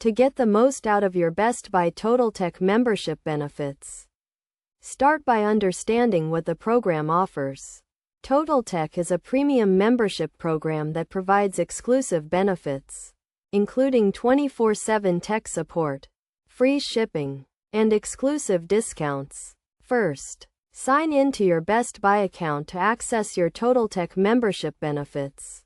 To get the most out of your Best Buy Totaltech membership benefits, start by understanding what the program offers. Totaltech is a premium membership program that provides exclusive benefits, including 24/7 tech support, free shipping, and exclusive discounts. First, sign in to your Best Buy account to access your Totaltech membership benefits.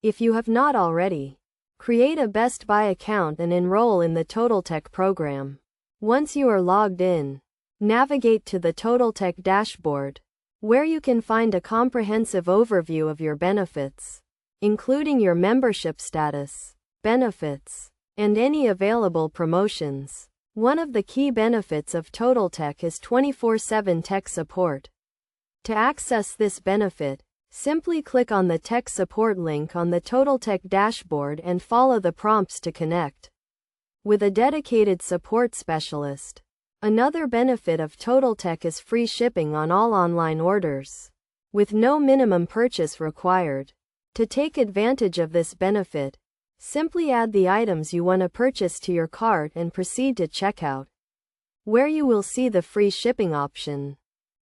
If you have not already, create a Best Buy account and enroll in the Totaltech program. Once you are logged in, navigate to the Totaltech dashboard, where you can find a comprehensive overview of your benefits, including your membership status, benefits, and any available promotions. One of the key benefits of Totaltech is 24/7 tech support. To access this benefit, simply click on the tech support link on the Totaltech dashboard and follow the prompts to connect with a dedicated support specialist. Another benefit of Totaltech is free shipping on all online orders, with no minimum purchase required. To take advantage of this benefit, simply add the items you want to purchase to your cart and proceed to checkout, where you will see the free shipping option.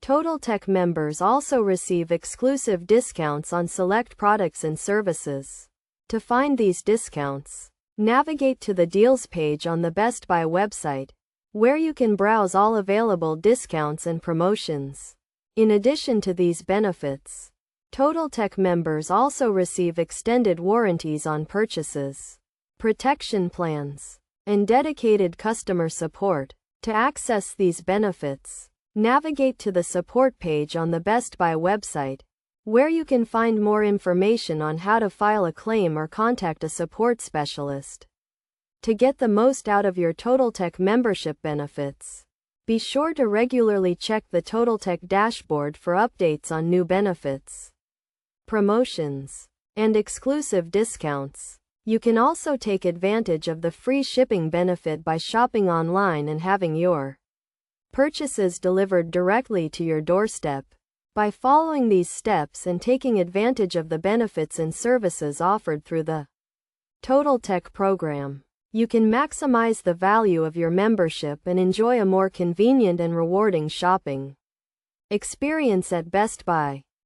Totaltech members also receive exclusive discounts on select products and services. To find these discounts, navigate to the Deals page on the Best Buy website, where you can browse all available discounts and promotions. In addition to these benefits, Totaltech members also receive extended warranties on purchases, protection plans, and dedicated customer support. To access these benefits, navigate to the support page on the Best Buy website, where you can find more information on how to file a claim or contact a support specialist. To get the most out of your Totaltech membership benefits, be sure to regularly check the Totaltech dashboard for updates on new benefits, promotions, and exclusive discounts. You can also take advantage of the free shipping benefit by shopping online and having your purchases delivered directly to your doorstep. By following these steps and taking advantage of the benefits and services offered through the Totaltech program, you can maximize the value of your membership and enjoy a more convenient and rewarding shopping experience at Best Buy.